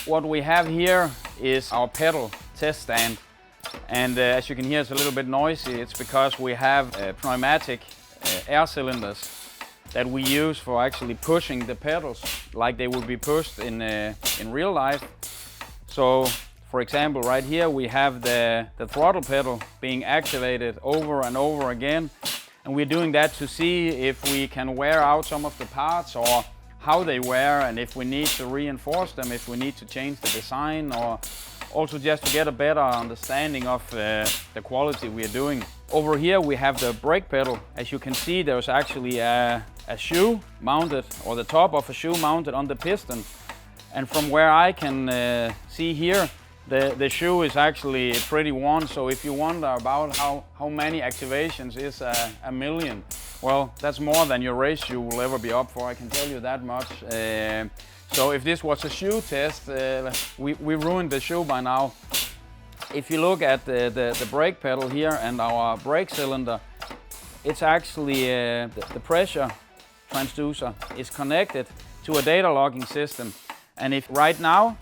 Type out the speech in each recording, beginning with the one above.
What we have here is our pedal test stand, and as you can hear, it's a little bit noisy. It's because we have pneumatic air cylinders that we use for actually pushing the pedals like they would be pushed in real life. So, for example, right here we have the throttle pedal being activated over and over again, and we're doing that to see if we can wear out some of the parts or how they wear, and if we need to reinforce them, if we need to change the design, or also just to get a better understanding of the quality we are doing. Over here we have the brake pedal. As you can see, there's actually a shoe mounted, or the top of a shoe mounted on the piston. And from where I can see here, the shoe is actually pretty worn. So if you wonder about how many activations is a million, well, that's more than your race shoe will ever be up for, I can tell you that much. So if this was a shoe test, we ruined the shoe by now. If you look at the brake pedal here and our brake cylinder, it's actually the pressure transducer is connected to a data logging system. And if right now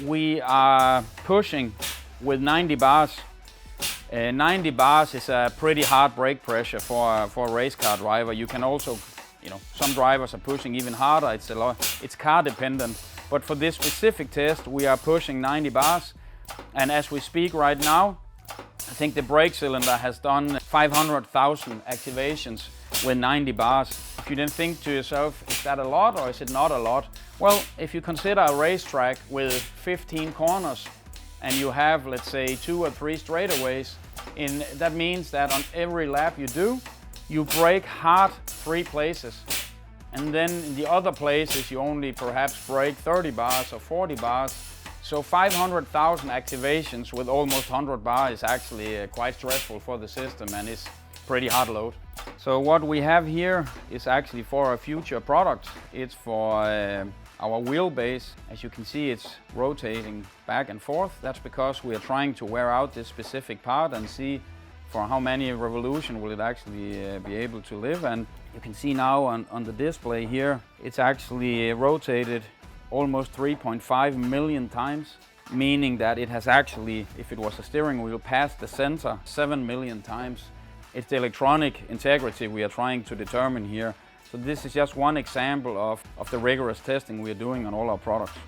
we are pushing with 90 bars, 90 bars is a pretty hard brake pressure for a race car driver. You can also, some drivers are pushing even harder. It's car dependent. But for this specific test, we are pushing 90 bars. And as we speak right now, I think the brake cylinder has done 500,000 activations with 90 bars. If you then think to yourself, is that a lot or is it not a lot? Well, if you consider a racetrack with 15 corners and you have, let's say, 2 or 3 straightaways, that means that on every lap you do, you brake hard 3 places. And then in the other places you only perhaps brake 30 bars or 40 bars. So 500,000 activations with almost 100 bars is actually quite stressful for the system, and it's pretty hard load. So what we have here is actually for a future product. It's for our wheelbase. As you can see, it's rotating back and forth. That's because we are trying to wear out this specific part and see for how many revolutions will it actually be able to live. And you can see now on the display here, it's actually rotated almost 3.5 million times, meaning that it has actually, if it was a steering wheel, passed the sensor 7 million times. It's the electronic integrity we are trying to determine here. So this is just one example of the rigorous testing we are doing on all our products.